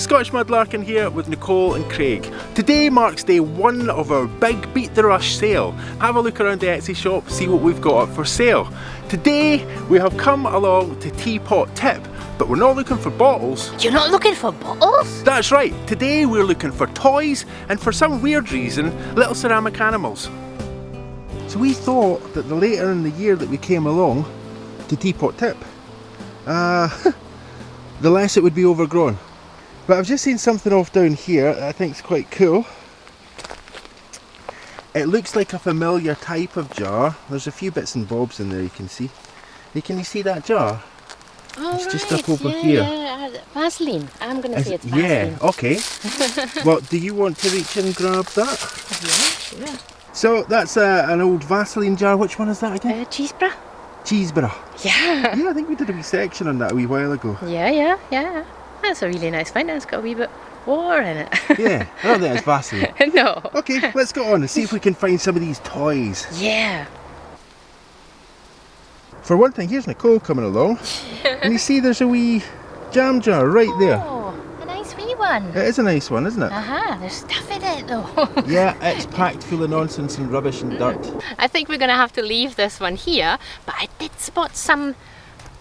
Scottish Mudlarking here with Nicole and Craig. Today marks day one of our big Beat the Rush sale. Have a look around the Etsy shop, see what we've got up for sale. Today we have come along to Teapot Tip, but we're not looking for bottles. You're not looking for bottles? That's right, today we're looking for toys and for some weird reason, little ceramic animals. So we thought that the later in the year that we came along to Teapot Tip, the less it would be overgrown. But I've just seen something off down here that I think is quite cool. It looks like a familiar type of jar. There's a few bits and bobs in there you can see. Can you see that jar? Oh, it's just right. up over here. Yeah, Vaseline. I'm going to say it's Vaseline. Yeah, okay. Well, do you want to reach and grab that? Yeah, sure. So that's an old Vaseline jar. Which one is that again? Cheeseborough. Cheeseborough. Yeah. Yeah, I think we did a wee section on that a wee while ago. Yeah. That's a really nice find. It's got a wee bit water in it. Yeah, I don't think it's Vaseline. No. Okay, let's go on and see if we can find some of these toys. Yeah. For one thing, here's Nicole coming along. And you see there's a wee jam jar right there. Oh, a nice wee one. It is a nice one, isn't it? There's stuff in it though. Yeah, it's packed full of nonsense and rubbish and dirt. I think we're going to have to leave this one here, but I did spot some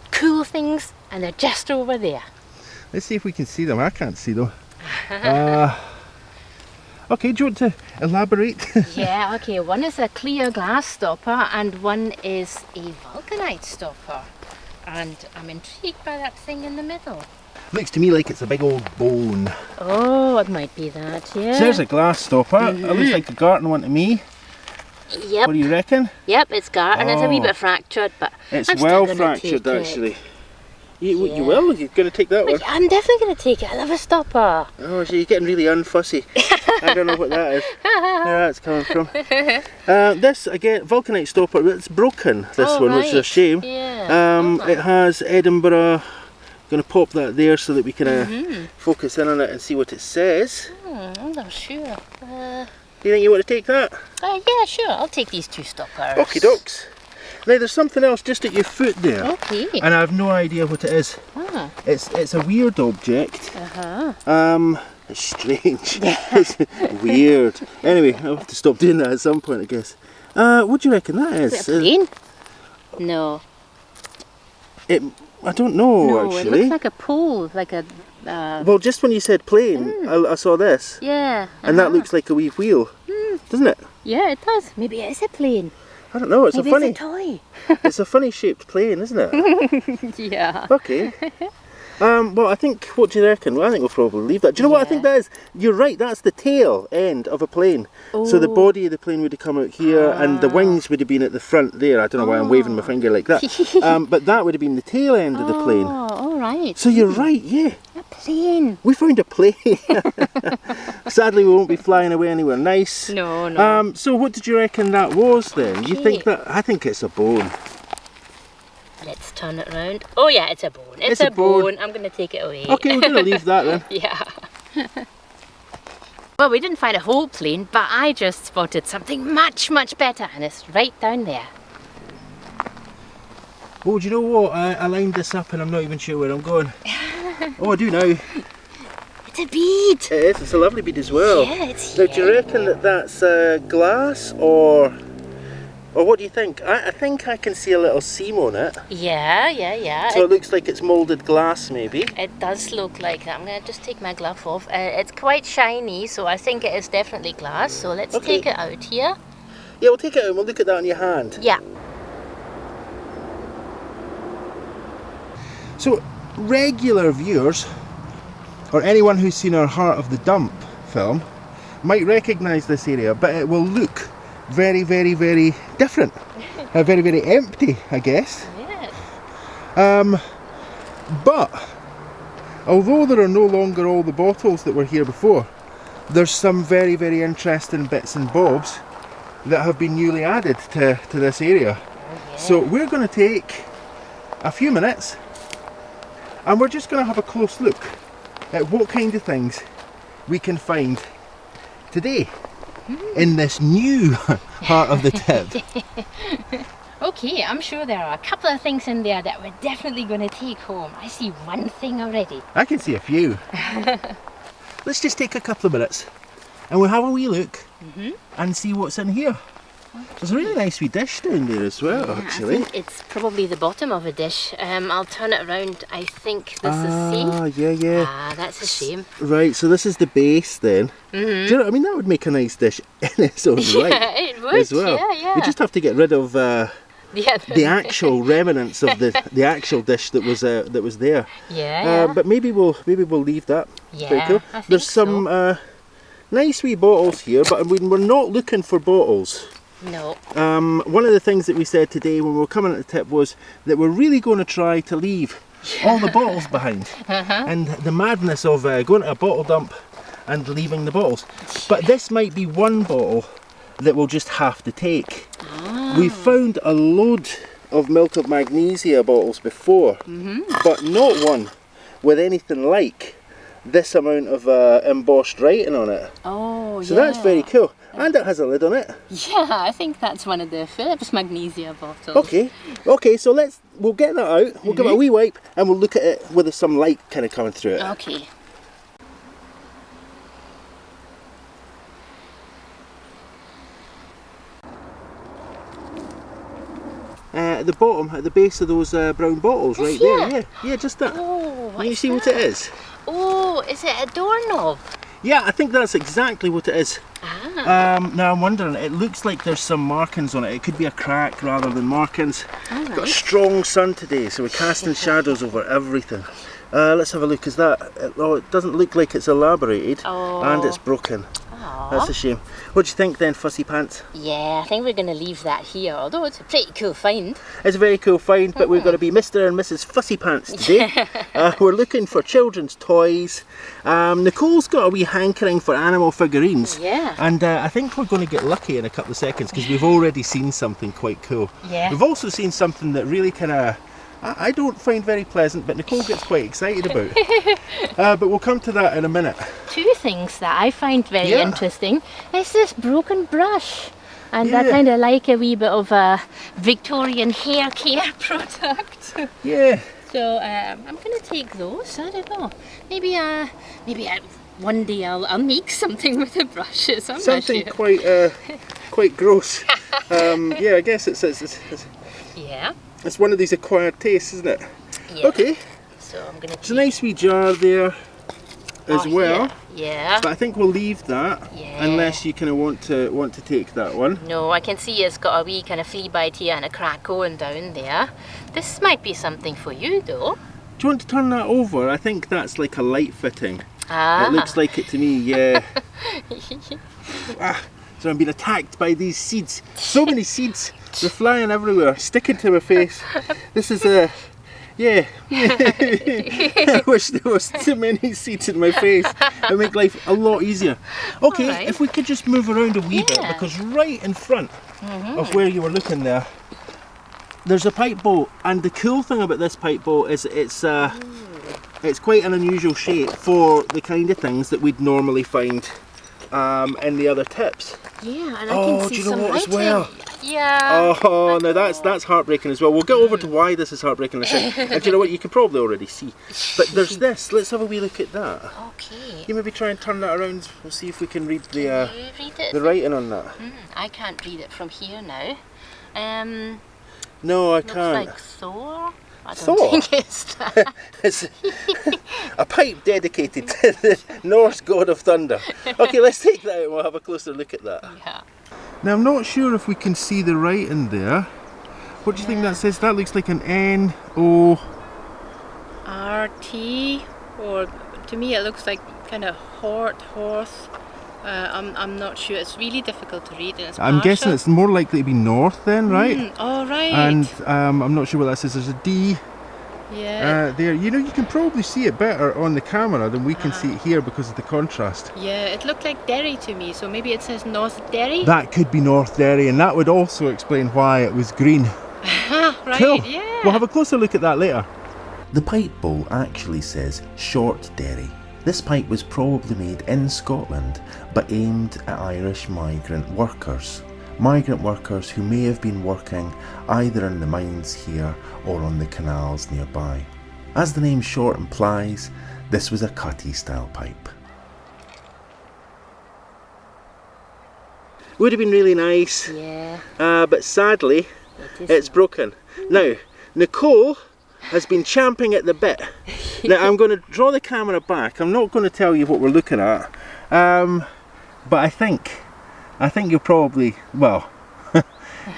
cool things and they're just over there. Let's see if we can see them. I can't see them. Okay, do you want to elaborate? Yeah, okay, one is a clear glass stopper and one is a vulcanite stopper. And I'm intrigued by that thing in the middle. Looks to me like it's a big old bone. Oh, it might be that, yeah. So there's a glass stopper. It looks like a garden one to me. Yep. What do you reckon? Yep, it's garden. It's a wee bit fractured, but it's I'm well still gonna fractured take actually. it. You will? You're going to take that one? I'm definitely going to take it. I love a stopper. Oh, so you're getting really unfussy. I don't know what that is. Where that's coming from. This, again, vulcanite stopper, it's broken, this one, which is a shame. Yeah. It has Edinburgh. Going to pop that there so that we can focus in on it and see what it says. I'm not sure. Do you think you want to take that? Yeah, sure. I'll take these two stoppers. Okie dokes. Now there's something else just at your foot there. Okay. And I have no idea what it is. It's a weird object. It's strange. It's weird. Anyway, I'll have to stop doing that at some point, I guess. What do you reckon that is? Is it a plane? No. I don't know, No, actually. it looks like a pole, like a... Well, just when you said plane, I saw this. Yeah. And that looks like a wee wheel, doesn't it? Yeah, it does. Maybe it is a plane. I don't know, it's Maybe a funny... it's a toy. It's a funny shaped plane, isn't it? Yeah. Okay. Well, I think, what do you reckon? Well, I think we'll probably leave that. Do you know what I think that is? You're right, that's the tail end of a plane. So the body of the plane would have come out here and the wings would have been at the front there. I don't know why I'm waving my finger like that. But that would have been the tail end of the plane. Oh, all right. So you're right, yeah. A plane. We found a plane. Sadly, we won't be flying away anywhere nice. No. So what did you reckon that was then? You think that? I think it's a bone. Let's turn it round. Oh yeah, it's a bone. It's a bone. I'm going to take it away. Okay, we're going to leave that then. Yeah. Well, we didn't find a whole plane, but I just spotted something much, much better, and it's right down there. Oh, do you know what? I lined this up and I'm not even sure where I'm going. Oh, I do now. It's a bead. It is. It's a lovely bead as well. Yeah, it's Now, do you reckon that that's glass or what do you think? I think I can see a little seam on it. Yeah. So it looks like it's moulded glass maybe. It does look like that. I'm going to just take my glove off. It's quite shiny, so I think it is definitely glass. So let's take it out here. Yeah, we'll take it out and we'll look at that on your hand. Yeah. So regular viewers, or anyone who's seen our Heart of the Dump film, might recognise this area, but it will look very, very, very different. Very, very empty, I guess. Yeah. But although there are no longer all the bottles that were here before, there's some very, very interesting bits and bobs that have been newly added to this area. Oh, yeah. So we're going to take a few minutes and we're just going to have a close look at what kind of things we can find today in this new Heart of the Tip. Okay, I'm sure there are a couple of things in there that we're definitely going to take home. I see one thing already. I can see a few. let's just take a couple of minutes and we'll have a wee look and see what's in here. There's a really nice wee dish down there as well, actually. I think it's probably the bottom of a dish. I'll turn it around. I think this is see? Yeah. Ah, that's a shame. Right, so this is the base then. Do you know what I mean? That would make a nice dish in its own right. Yeah, it would. As well. Yeah. We just have to get rid of the actual remnants of the actual dish that was there. Yeah. But maybe we'll leave that. Yeah, Very cool. I think There's some nice wee bottles here, but we're not looking for bottles. No. One of the things that we said today when we were coming at the tip was that we're really going to try to leave all the bottles behind. And the madness of going to a bottle dump and leaving the bottles. But this might be one bottle that we'll just have to take. We found a load of melted magnesia bottles before, but not one with anything like this amount of embossed writing on it. Oh, so that's very cool. And it has a lid on it. Yeah, I think that's one of the Phillips magnesia bottles. Okay, so we'll get that out, we'll give it a wee wipe and we'll look at it with some light kind of coming through it. Okay. At the bottom, at the base of those brown bottles right there. Yeah, just that. Oh, Can you see what it is? Oh, is it a doorknob? Yeah, I think that's exactly what it is. Now I'm wondering, it looks like there's some markings on it. It could be a crack rather than markings. All Got a right. strong sun today, so we're casting shadows over everything. Let's have a look. Is that? Oh, it doesn't look like it's elaborated, and it's broken. That's a shame. What do you think then, Fussy Pants? Yeah, I think we're going to leave that here, although it's a pretty cool find. It's a very cool find, but we're going to be Mr. and Mrs. Fussy Pants today. We're looking for children's toys. Nicole's got a wee hankering for animal figurines. Yeah. And I think we're going to get lucky in a couple of seconds because we've already seen something quite cool. Yeah. We've also seen something that really kind of I don't find very pleasant, but Nicole gets quite excited about. But we'll come to that in a minute. Two things that I find very interesting is this broken brush. And I kind of like a wee bit of a Victorian hair care product. Yeah. So I'm going to take those. I don't know. Maybe one day I'll make something with the brushes. I'm something not sure. quite gross. Yeah, I guess it's yeah. It's one of these acquired tastes, isn't it? Yeah. Okay. So I'm going to. It's a nice wee jar there as well. Yeah. But I think we'll leave that unless you kind of want to take that one. No, I can see it's got a wee kind of flea bite here and a crack going down there. This might be something for you though. Do you want to turn that over? I think that's like a light fitting. Ah. It looks like it to me, yeah. So I'm being attacked by these seeds. So many seeds. They're flying everywhere, sticking to my face. This is yeah. I wish there was too many seeds in my face. It would make life a lot easier. Okay, right. If we could just move around a wee bit, because right in front of where you were looking there's a pipe bowl, and the cool thing about this pipe bowl is it's quite an unusual shape for the kind of things that we'd normally find in the other tips. Yeah, and I can see do you know some what as writing. well? Yeah. Oh, now that's heartbreaking as well. We'll get over to why this is heartbreaking in a second. And do you know what? You can probably already see. But there's this. Let's have a wee look at that. Okay. You maybe try and turn that around. We'll see if we can read the read it? the writing on that. I can't read it from here now. No, I Looks can't. like Thor. I Thor? don't think it's that. It's a pipe dedicated to the Norse god of thunder. Okay, let's take that out and we'll have a closer look at that. Yeah. Now I'm not sure if we can see the writing there. What do you think that says? That looks like an N-O... RT, or to me it looks like kind of horse. I'm not sure. It's really difficult to read. And it's I'm guessing it's more likely to be north then, right? Oh, right. And I'm not sure what that says. There's a D there. You know, you can probably see it better on the camera than we can see it here because of the contrast. Yeah, it looked like Derry to me, so maybe it says North Derry? That could be North Derry, and that would also explain why it was green. Right, Cool. yeah. We'll have a closer look at that later. The pipe bowl actually says Short Derry. This pipe was probably made in Scotland but aimed at Irish migrant workers. Migrant workers who may have been working either in the mines here or on the canals nearby. As the name Short implies, this was a Cutty style pipe. Would have been really nice. Yeah. But sadly, it's broken. Now, Nicole has been champing at the bit. Now, I'm going to draw the camera back. I'm not going to tell you what we're looking at. But I think you'll probably, well,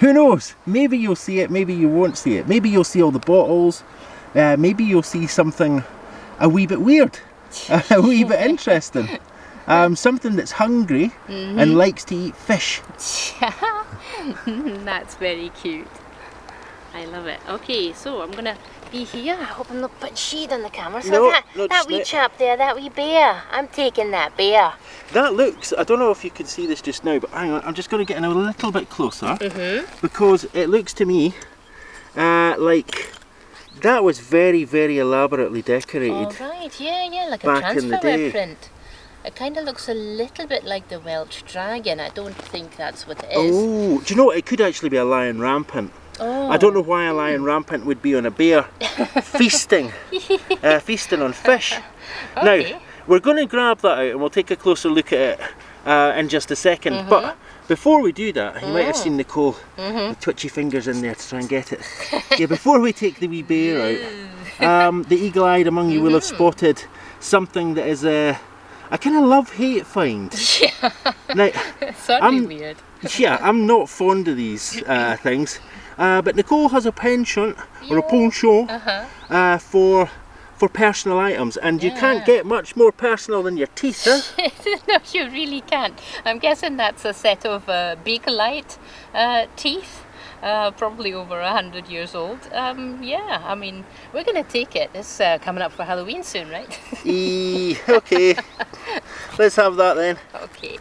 who knows? Maybe you'll see it, maybe you won't see it. Maybe you'll see all the bottles. Maybe you'll see something a wee bit weird, a wee bit interesting. Something that's hungry and likes to eat fish. That's very cute. I love it. Okay, so I'm gonna be here. I hope I'm not putting shade on the camera. So No, that wee chap there, that wee bear. I'm taking that bear. That looks, I don't know if you can see this just now, but hang on, I'm just going to get in a little bit closer. Because it looks to me like that was very, very elaborately decorated. All right, yeah, like a back in the transfer day. print. It kind of looks a little bit like the Welsh dragon. I don't think that's what it is. Oh, do you know what? It could actually be a lion rampant. Oh. I don't know why a lion rampant would be on a bear feasting on fish. Okay. Now, we're going to grab that out and we'll take a closer look at it in just a second. But before we do that, you might have seen Nicole with twitchy fingers in there to try and get it. Yeah, before we take the wee bear out, the eagle-eyed among you will have spotted something that is a kind of love-hate find. Yeah. Now, It's certainly weird. yeah, I'm not fond of these things, but Nicole has a penchant or a penchant for personal items, and you can't get much more personal than your teeth, huh? No, you really can't. I'm guessing that's a set of Bakelite teeth, probably over 100 years old. Yeah, I mean, we're going to take it. It's coming up for Halloween soon, right? Okay, let's have that then. Okay.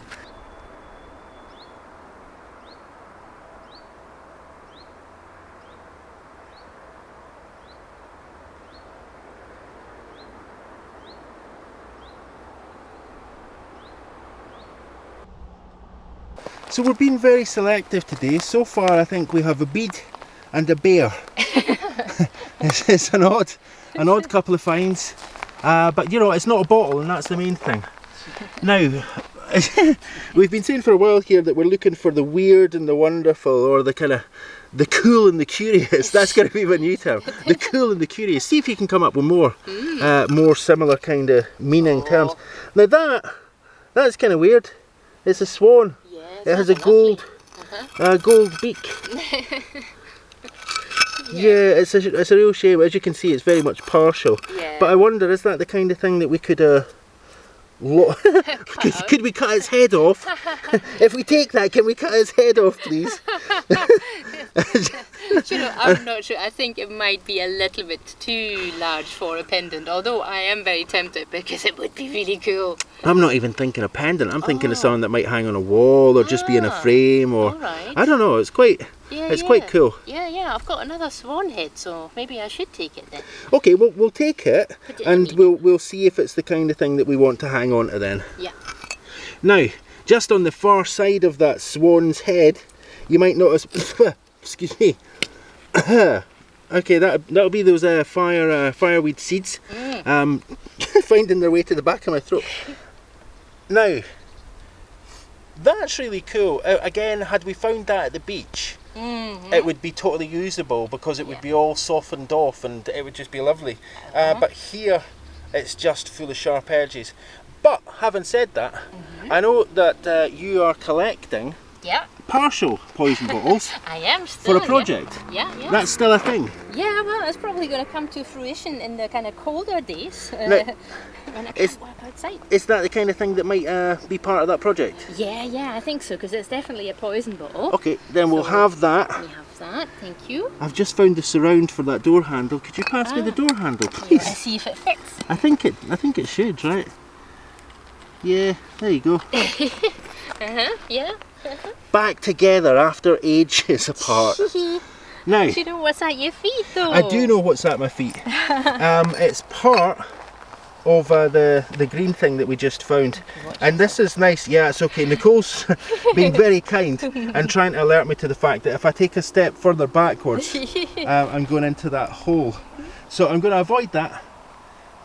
So we're being very selective today. So far I think we have a bead and a bear. It's an odd couple of finds. But you know, it's not a bottle, and that's the main thing. Now, we've been saying for a while here that we're looking for the weird and the wonderful, or the kind of the cool and the curious. That's going to be my new term. The cool and the curious. See if you can come up with more similar kind of meaning terms. Now that's kind of weird. It's a swan. It has a gold beak. Yeah, it's a real shame. As you can see, it's very much partial. Yeah. But I wonder, is that the kind of thing that we could could we cut its head off? If we take that, can we cut its head off, please? You know, I'm not sure. I think it might be a little bit too large for a pendant, although I am very tempted because it would be really cool. I'm not even thinking a pendant. I'm thinking of something that might hang on a wall or just be in a frame, or alright. I don't know. It's quite cool. Yeah. I've got another swan head, so maybe I should take it then. Okay, well we'll take it, Put it and in the we'll see if it's the kind of thing that we want to hang on to then. Yeah. Now, just on the far side of that swan's head, you might notice. Excuse me. Okay, that'll be those fireweed seeds, finding their way to the back of my throat. Now, that's really cool. Again, had we found that at the beach, it would be totally usable because it would be all softened off and it would just be lovely. But here, it's just full of sharp edges. But having said that, I know that you are collecting partial poison bottles I am still, for a project. Yeah. That's still a thing. Yeah, well, it's probably going to come to fruition in the kind of colder days when I can't work outside. Is that the kind of thing that might be part of that project? Yeah, I think so, because it's definitely a poison bottle. Okay, then we'll have that. We have that, thank you. I've just found the surround for that door handle. Could you pass me the door handle, please? Let's see if it fits. I think it should, right? Yeah, there you go. Yeah. Back together after ages apart. Now, Do you know what's at your feet, though? I do know what's at my feet. It's part of the green thing that we just found, and this is nice. Yeah, it's okay. Nicole's being very kind and trying to alert me to the fact that if I take a step further backwards, I'm going into that hole. So I'm going to avoid that,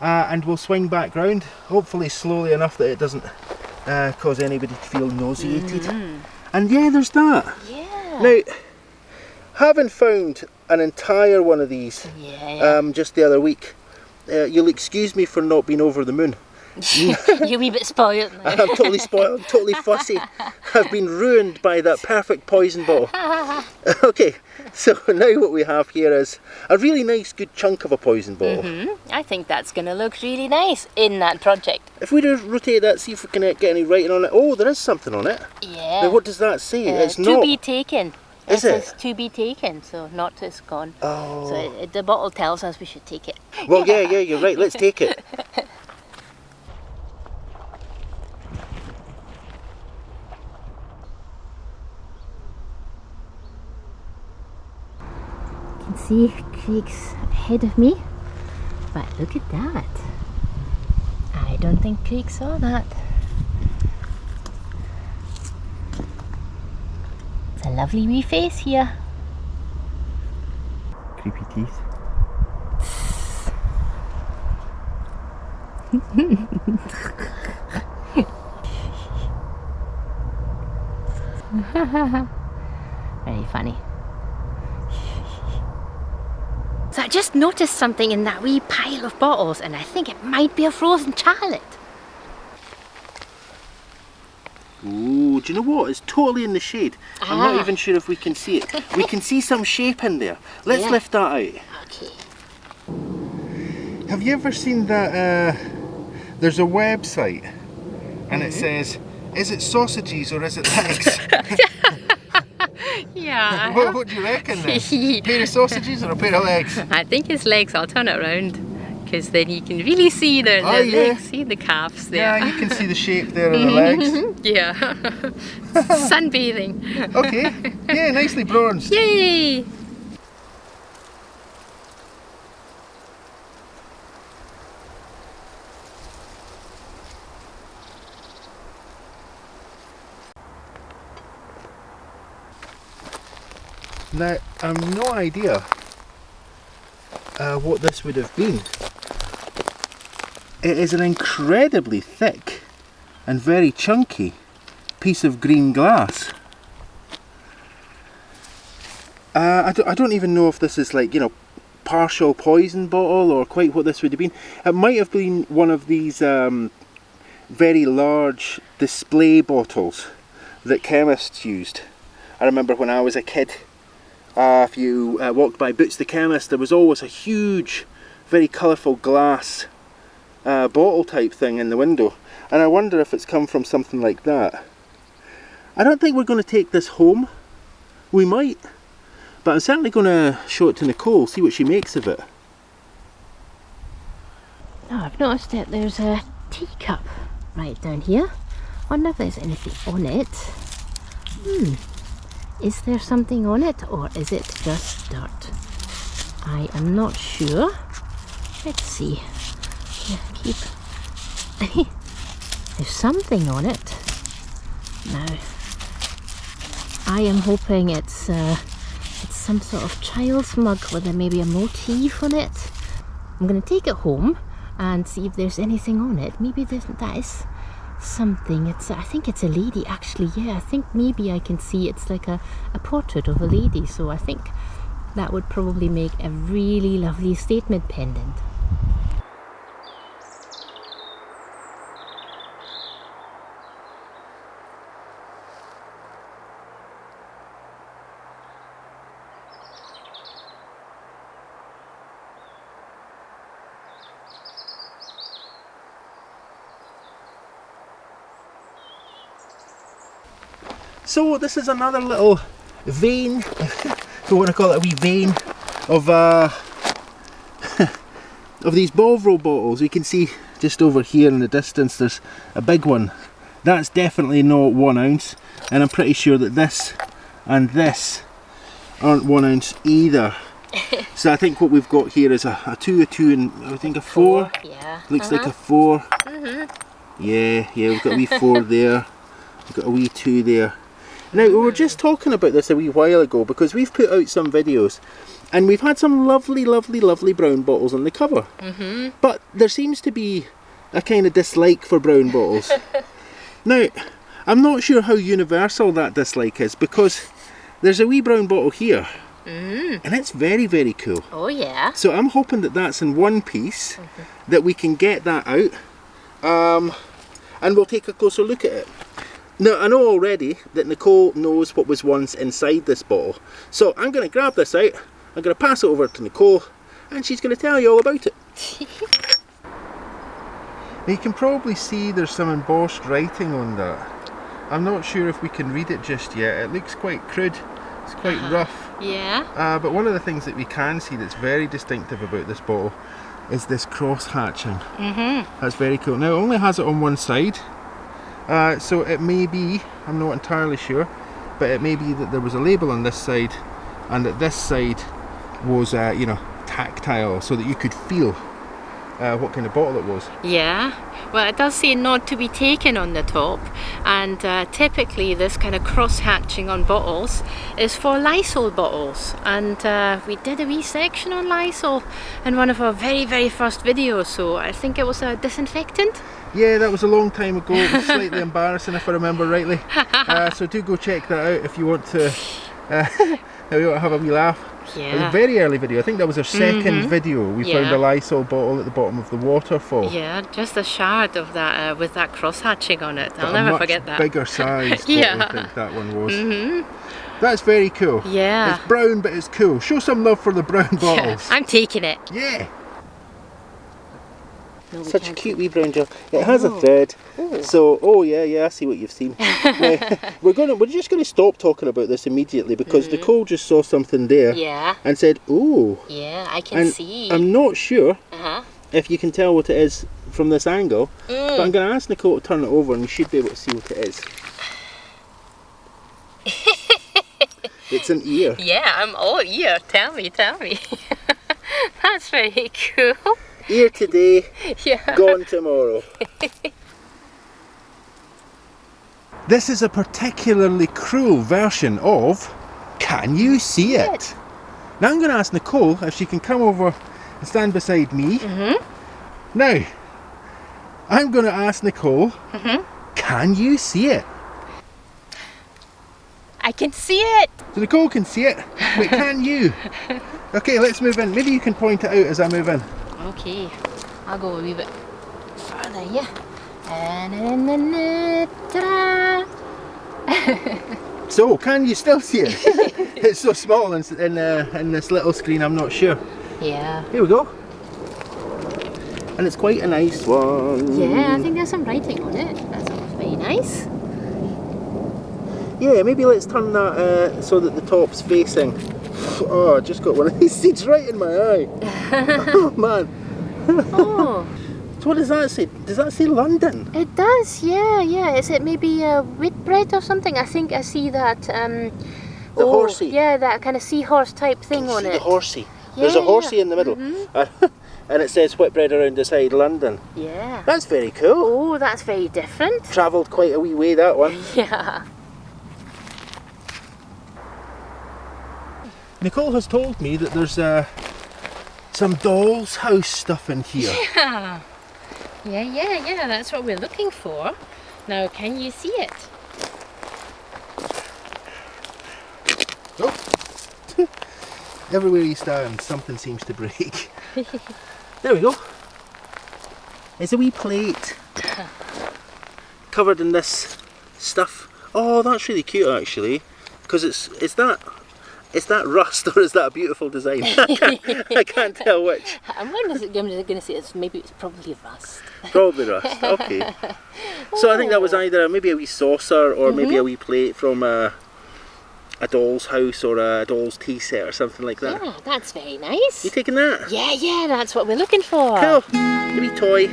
and we'll swing back round, hopefully slowly enough that it doesn't cause anybody to feel nauseated. And yeah, there's that. Yeah. Now, having found an entire one of these just the other week, you'll excuse me for not being over the moon. You're a wee bit spoiled now. I'm totally spoiled, I'm totally fussy. I've been ruined by that perfect poison bottle. Okay, so now what we have here is a really nice good chunk of a poison bottle. I think that's going to look really nice in that project. If we just rotate that, see if we can get any writing on it. Oh, there is something on it. Yeah. Now what does that say? It's to not... be taken. Is it it? says to be taken, so not it's gone. Oh. So the bottle tells us we should take it. Well, yeah, you're right. Let's take it. You can see Craig's ahead of me, but look at that. I don't think Craig saw that. It's a lovely wee face here. Creepy teeth. Very funny. So I just noticed something in that wee pile of bottles, and I think it might be a frozen charlotte. Ooh, do you know what? It's totally in the shade. I'm not even sure if we can see it. We can see some shape in there. Let's lift that out. Okay. Have you ever seen that, there's a website and it says, is it sausages or is it legs? Yeah. What do you reckon then? A pair of sausages or a pair of legs? I think it's legs. I'll turn it around, because then you can really see the legs, see the calves there. Yeah, you can see the shape there of the legs. Yeah. Sunbathing. Okay, yeah, nicely bronzed. Yay! Now, I've no idea what this would have been. It is an incredibly thick and very chunky piece of green glass. I don't even know if this is like, you know, partial poison bottle or quite what this would have been. It might have been one of these very large display bottles that chemists used. I remember when I was a kid, if you walked by Boots the Chemist, there was always a huge, very colourful glass bottle type thing in the window, and I wonder if it's come from something like that. I don't think we're going to take this home. We might, but I'm certainly going to show it to Nicole, see what she makes of it. Now I've noticed that there's a teacup right down here. I wonder if there's anything on it. Is there something on it, or is it just dirt? I am not sure. Let's see. Keep. There's something on it. Now, I am hoping it's some sort of child's mug with maybe a motif on it. I'm going to take it home and see if there's anything on it. Maybe that is something. I think it's a lady actually. Yeah, I think maybe I can see it's like a portrait of a lady, so I think that would probably make a really lovely statement pendant. So this is another little vein, if you want to call it a wee vein, of of these Bovril bottles. We can see just over here in the distance there's a big one. That's definitely not 1 ounce, and I'm pretty sure that this and this aren't 1 ounce either. So I think what we've got here is a 2, and I think a 4. Yeah. Looks like a 4. Yeah, we've got a wee 4 there. We've got a wee 2 there. Now, we were just talking about this a wee while ago because we've put out some videos and we've had some lovely, lovely, lovely brown bottles on the cover. But there seems to be a kind of dislike for brown bottles. Now, I'm not sure how universal that dislike is, because there's a wee brown bottle here, and it's very, very cool. Oh yeah. So I'm hoping that that's in one piece, that we can get that out, and we'll take a closer look at it. Now, I know already that Nicole knows what was once inside this bottle, so I'm going to grab this out, I'm going to pass it over to Nicole, and she's going to tell you all about it. Now, you can probably see there's some embossed writing on that. I'm not sure if we can read it just yet. It looks quite crude, it's quite rough. Yeah. But one of the things that we can see that's very distinctive about this bottle is this cross hatching. That's very cool. Now, it only has it on one side. So it may be, I'm not entirely sure, but it may be that there was a label on this side and that this side was, you know, tactile, so that you could feel what kind of bottle it was. Yeah, well, it does say not to be taken on the top, and typically this kind of cross hatching on bottles is for Lysol bottles, and we did a wee section on Lysol in one of our very, very first videos, so I think it was a disinfectant. Yeah, that was a long time ago. It was slightly embarrassing if I remember rightly. So do go check that out if you want to have a wee laugh. Yeah. It was a very early video. I think that was our second video. We found a Lysol bottle at the bottom of the waterfall. Yeah, just a shard of that with that cross hatching on it. I'll But never forget that. bigger size Yeah. bottle, I think that one was. That's very cool. Yeah. It's brown, but it's cool. Show some love for the brown bottles. I'm taking it. Yeah. No, we Such a can't cute wee brown jar. It has a thread. So, oh yeah, I see what you've seen. Now, we're just gonna stop talking about this immediately, because Nicole just saw something there Yeah. and said, "Ooh." Yeah, I can And see. I'm not sure Uh-huh. if you can tell what it is from this angle, but I'm gonna ask Nicole to turn it over and you should be able to see what it is. It's an ear. Yeah, I'm all ear. Tell me. That's very cool. Ear today, Yeah. gone tomorrow. This is a particularly cruel version of Can You See It? Now I'm going to ask Nicole if she can come over and stand beside me. Now, I'm going to ask Nicole, can you see it? I can see it. So Nicole can see it, but can you? Okay, let's move in. Maybe you can point it out as I move in. Okay, I'll go a wee bit further, yeah. Ta-da! So, can you still see it? It's so small in this little screen, I'm not sure. Yeah. Here we go. And it's quite a nice one. Yeah, I think there's some writing on it. That's very nice. Yeah, maybe let's turn that so that the top's facing. Oh, I just got one of these seeds right in my eye. Oh man. Oh. So what does that say? Does that say London? It does, yeah. Is it maybe Whitbread or something? I think I see that. The horsey. Yeah, that kind of seahorse type thing on See it. the horsey. There's a Yeah. horsey in the middle. And it says Whitbread around the side, London. Yeah. That's very cool. Oh, that's very different. Travelled quite a wee way, that one. Yeah. Nicole has told me that there's some doll's house stuff in here. Yeah, that's what we're looking for. Now, can you see it? Oh. Everywhere you stand, something seems to break. There we go. It's a wee plate covered in this stuff. Oh, that's really cute actually, because is that rust or is that a beautiful design? I can't tell which. I'm going to say it's probably rust. Probably rust. Okay. So I think that was either maybe a wee saucer or maybe a wee plate from a doll's house or a doll's tea set or something like that. Yeah, that's very nice. You taking that? Yeah, that's what we're looking for. Cool. A wee toy.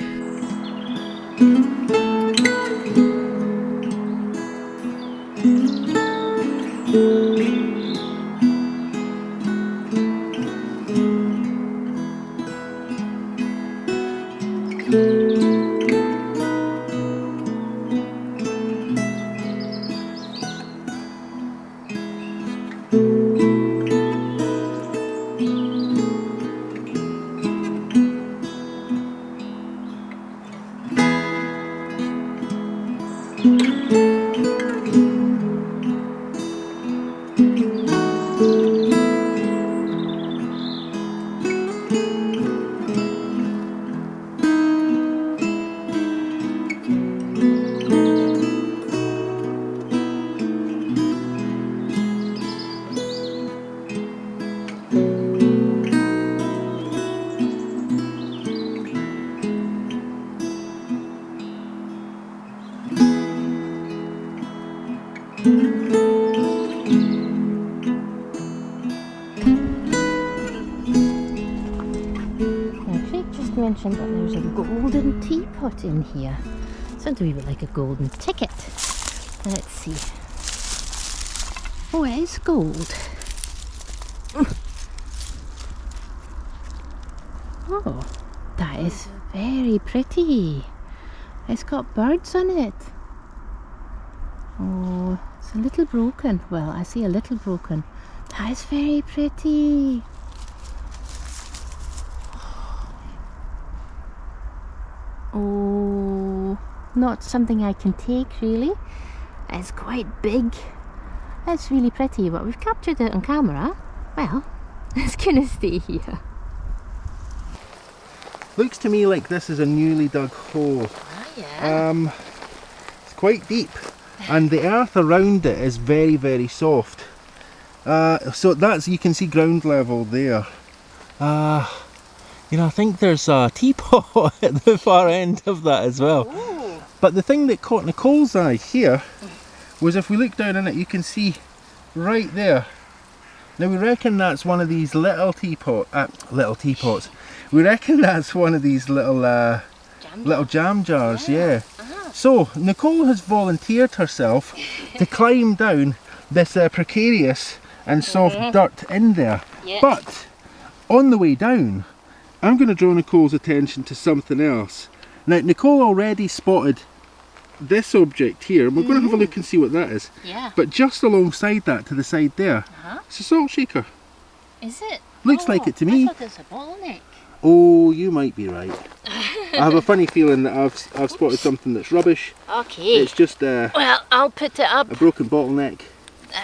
Mentioned that there's a golden teapot in here. Sounds a wee bit like a golden ticket. Let's see. Oh, it is gold. Oh, that is very pretty. It's got birds on it. Oh, it's a little broken. Well, I see a little broken. That is very pretty. Oh, not something I can take really. It's quite big. It's really pretty, but we've captured it on camera. Well, it's gonna stay here. Looks to me like this is a newly dug hole. Ah, yeah. It's quite deep, and the earth around it is very, very soft. So that's, you can see ground level there. You know, I think there's a teapot at the far end of that as well. Ooh. But the thing that caught Nicole's eye here was, if we look down in it, you can see right there. Now we reckon that's one of these little teapots. We reckon that's one of these little jam jars. Yeah. So Nicole has volunteered herself to climb down this precarious and soft dirt in there. Yes. But on the way down, I'm going to draw Nicole's attention to something else. Now, Nicole already spotted this object here, and we're going to have a look and see what that is. Yeah. But just alongside that, to the side there, it's a salt shaker. Is it? Looks like it to me. I thought it was a bottleneck. Oh, you might be right. I have a funny feeling that I've spotted something that's rubbish. Okay. It's just a Well, I'll put it up. broken bottleneck.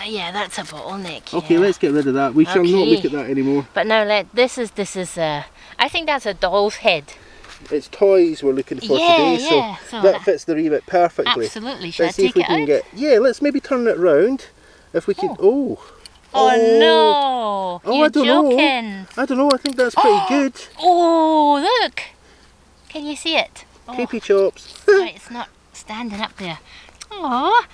Yeah, that's a bottleneck. Okay, yeah. let's get rid of that. We shall not Okay. look at that anymore. But now this is I think that's a doll's head. It's toys we're looking for Yeah, today, yeah, so so that fits the remit perfectly. Absolutely. Should Let's I see if take we it can out? get. Yeah, let's maybe turn it round. If we could. Oh. Oh no! Oh, You're I don't joking. know. I don't know. I think that's pretty good. Oh, look! Can you see it? Oh, Creepy chops. right, it's not standing up there. Oh,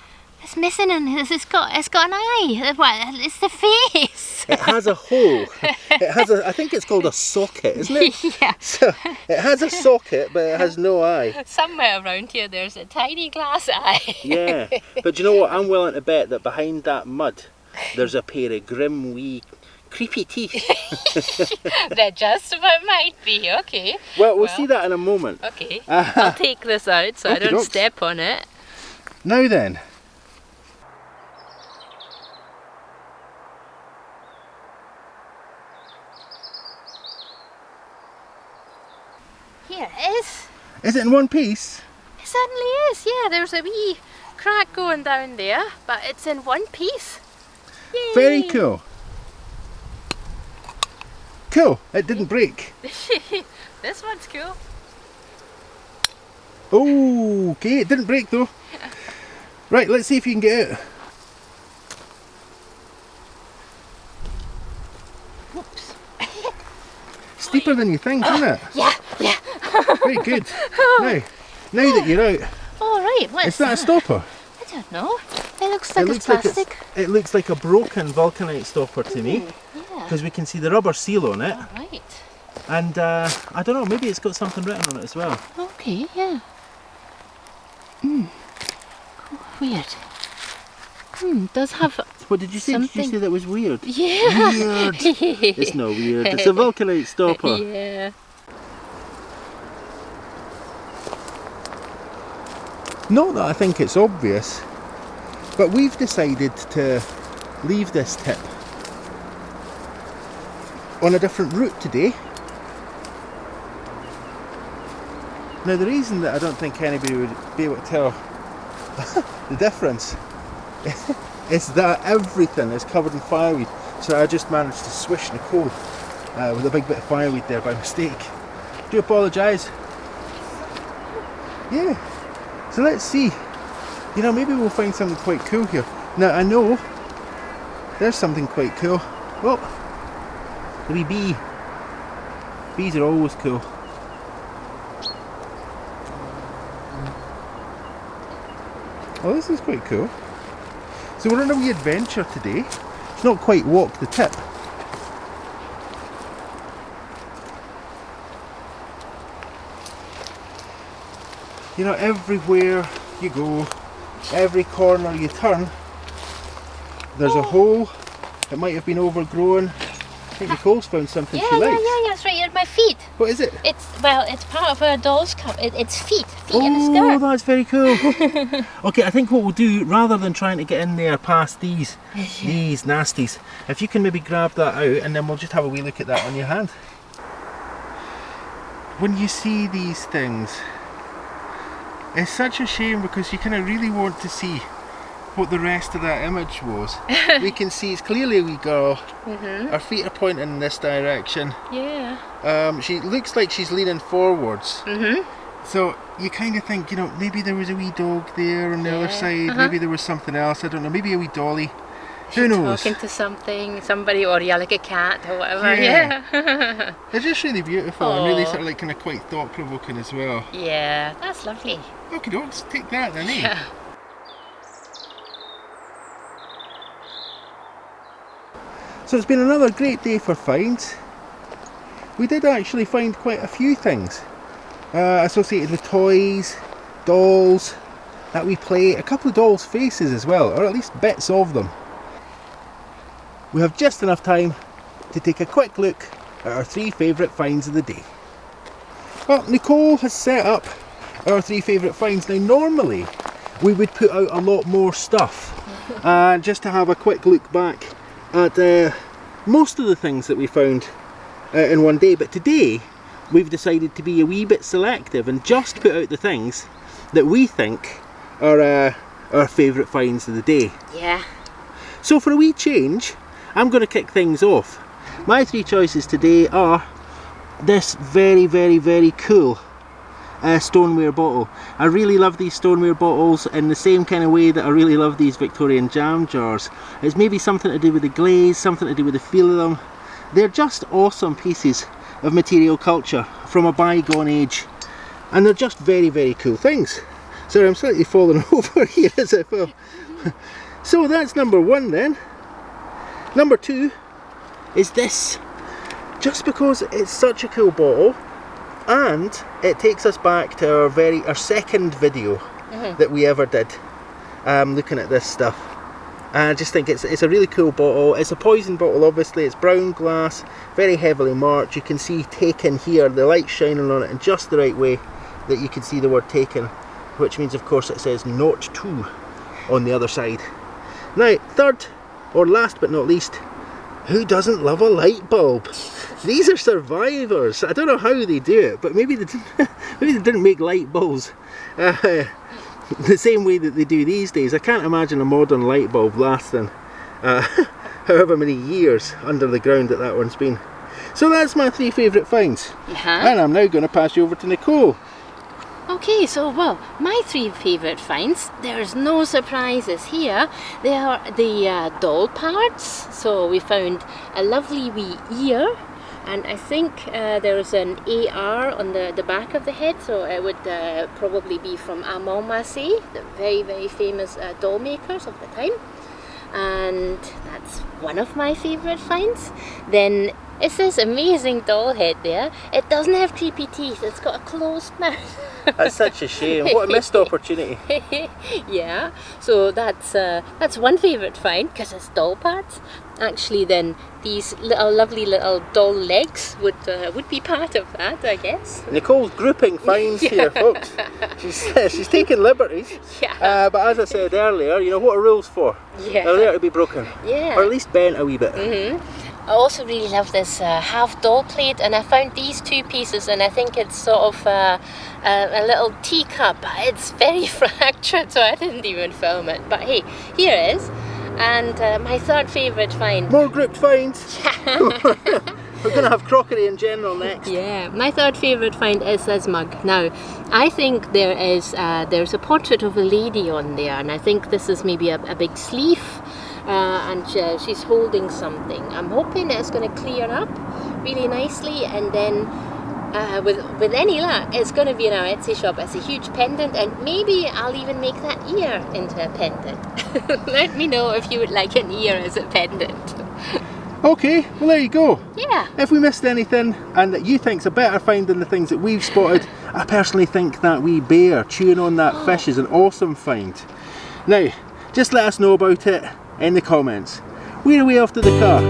it's missing it's got an eye. What? It's the face. It has a hole. It has a. I think it's called a socket, isn't it? Yeah. So it has a socket, but it has no eye. Somewhere around here, there's a tiny glass eye. Yeah, but do you know what? I'm willing to bet that behind that mud, there's a pair of grim wee creepy teeth. There just about might be. Okay. Well, we'll see that in a moment. Okay. I'll take this out so I don't Okey-dokes. step on it. Now then. Here it is. Is it in one piece? It certainly is. Yeah, there's a wee crack going down there, but it's in one piece. Yay. Very cool. Cool. It didn't break. This one's cool. Oh, okay. It didn't break though. Right, let's see if you can get it. Whoops. Steeper than you think, isn't it? Yeah. Very good. Now that you're out, All right. What's is that a stopper? I don't know. It looks like It it's looks like plastic. it looks like a broken vulcanite stopper to me, Yeah. because we can see the rubber seal on it, All right. and I don't know, maybe it's got something written on it as well. Okay. Yeah. Weird. It does have. What did you say? Did you Something- say that was weird? Yeah. Weird. It's not weird. It's a vulcanite stopper. Yeah. Not that I think it's obvious, but we've decided to leave this tip on a different route today. Now the reason that I don't think anybody would be able to tell the difference is that everything is covered in fireweed. So I just managed to swish Nicole with a big bit of fireweed there by mistake. Do apologise. Yeah. So let's see. You know, maybe we'll find something quite cool here. Now I know there's something quite cool. Oh, the wee bee. Bees are always cool. Oh, this is quite cool. So we're on a wee adventure today. It's not quite walk the tip. You know, everywhere you go, every corner you turn, there's a hole. It might have been overgrown. I think Nicole's found something she likes. Yeah, it's right here at my feet. What is it? It's part of a doll's cup. It's feet in the skirt. Oh, that's very cool. Okay, I think what we'll do, rather than trying to get in there past these nasties, if you can maybe grab that out and then we'll just have a wee look at that on your hand. When you see these things, it's such a shame because you kind of really want to see what the rest of that image was. We can see it's clearly a wee girl. Her feet are pointing in this direction. Yeah. She looks like she's leaning forwards. So you kind of think, you know, maybe there was a wee dog there on the other side. Maybe there was something else. I don't know. Maybe a wee dolly. Who knows? Talking to somebody, or yeah, like a cat or whatever. Yeah. They're just really beautiful and really sort of like kind of quite thought-provoking as well. Yeah, that's lovely. Okay, let's take that then, eh? Yeah. So it's been another great day for finds. We did actually find quite a few things associated with toys, dolls, that we play, a couple of dolls' faces as well, or at least bits of them. We have just enough time to take a quick look at our 3 favourite finds of the day. Well, Nicole has set up our 3 favourite finds. Now normally we would put out a lot more stuff just to have a quick look back at most of the things that we found in one day, but today we've decided to be a wee bit selective and just put out the things that we think are our favourite finds of the day. Yeah. So for a wee change, I'm going to kick things off. My 3 choices today are this very, very, very cool stoneware bottle. I really love these stoneware bottles in the same kind of way that I really love these Victorian jam jars. It's maybe something to do with the glaze, something to do with the feel of them. They're just awesome pieces of material culture from a bygone age, and they're just very, very cool things. Sorry, I'm slightly falling over here as I fell. So that's number 1 then. Number 2 is this. Just because it's such a cool bottle, and it takes us back to our second video that we ever did, looking at this stuff. I just think it's a really cool bottle. It's a poison bottle, obviously. It's brown glass, very heavily marked. You can see taken here, the light shining on it in just the right way that you can see the word taken, which means of course it says not to on the other side. Now, third, or last but not least, who doesn't love a light bulb? These are survivors. I don't know how they do it, but maybe they didn't make light bulbs the same way that they do these days. I can't imagine a modern light bulb lasting however many years under the ground that one's been. So that's my 3 favourite finds. And I'm now going to pass you over to Nicole. Okay, so well, my 3 favourite finds, there's no surprises here. They are the doll parts. So we found a lovely wee ear, and I think there's an AR on the back of the head, so it would probably be from Massey, the very, very famous doll makers of the time. And that's one of my favourite finds. Then it's this amazing doll head there. It doesn't have creepy teeth, it's got a closed mouth. That's such a shame. What a missed opportunity. Yeah, so that's one favourite find because it's doll parts. Actually, then these lovely little doll legs would be part of that, I guess. Nicole's grouping finds here, folks. She's taking liberties. Yeah. But as I said earlier, you know what are rules for? Yeah. They're there to be broken. Yeah. Or at least bent a wee bit. I also really love this half doll plate, and I found these 2 pieces, and I think it's sort of a little teacup. It's very fractured, so I didn't even film it. But hey, here it is. And my 3rd favourite find. More grouped finds. We're going to have crockery in general next. Yeah, my 3rd favourite find is this mug. Now, I think there's a portrait of a lady on there, and I think this is maybe a big sleeve. And she's holding something. I'm hoping it's going to clear up really nicely, and then with any luck, it's going to be in our Etsy shop as a huge pendant, and maybe I'll even make that ear into a pendant. Let me know if you would like an ear as a pendant. Okay, well there you go. Yeah. If we missed anything and that you think's a better find than the things that we've spotted, I personally think that wee bear chewing on that fish is an awesome find. Now, just let us know about it in the comments. We're away off to the car.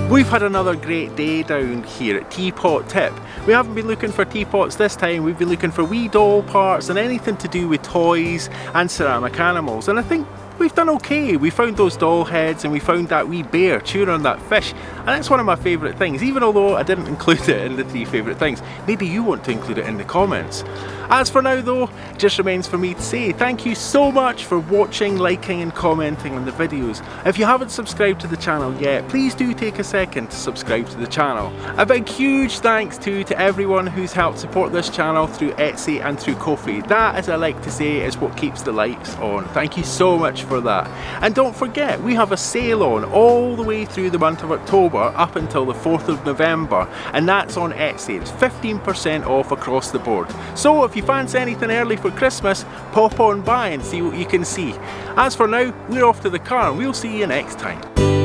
We've had another great day down here at Teapot Tip. We haven't been looking for teapots this time, we've been looking for wee doll parts and anything to do with toys and ceramic animals, and I think we've done okay. We found those doll heads and we found that wee bear chewing on that fish, and it's one of my favourite things, even although I didn't include it in the 3 favourite things. Maybe you want to include it in the comments. As for now though, it just remains for me to say thank you so much for watching, liking and commenting on the videos. If you haven't subscribed to the channel yet, please do take a second to subscribe to the channel. A big huge thanks to everyone who's helped support this channel through Etsy and through Ko-fi. That, as I like to say, is what keeps the lights on. Thank you so much for that. And don't forget, we have a sale on all the way through the month of October up until the 4th of November, and that's on Etsy. It's 15% off across the board. So if you fancy anything early for Christmas, pop on by and see what you can see. As for now, we're off to the car and we'll see you next time.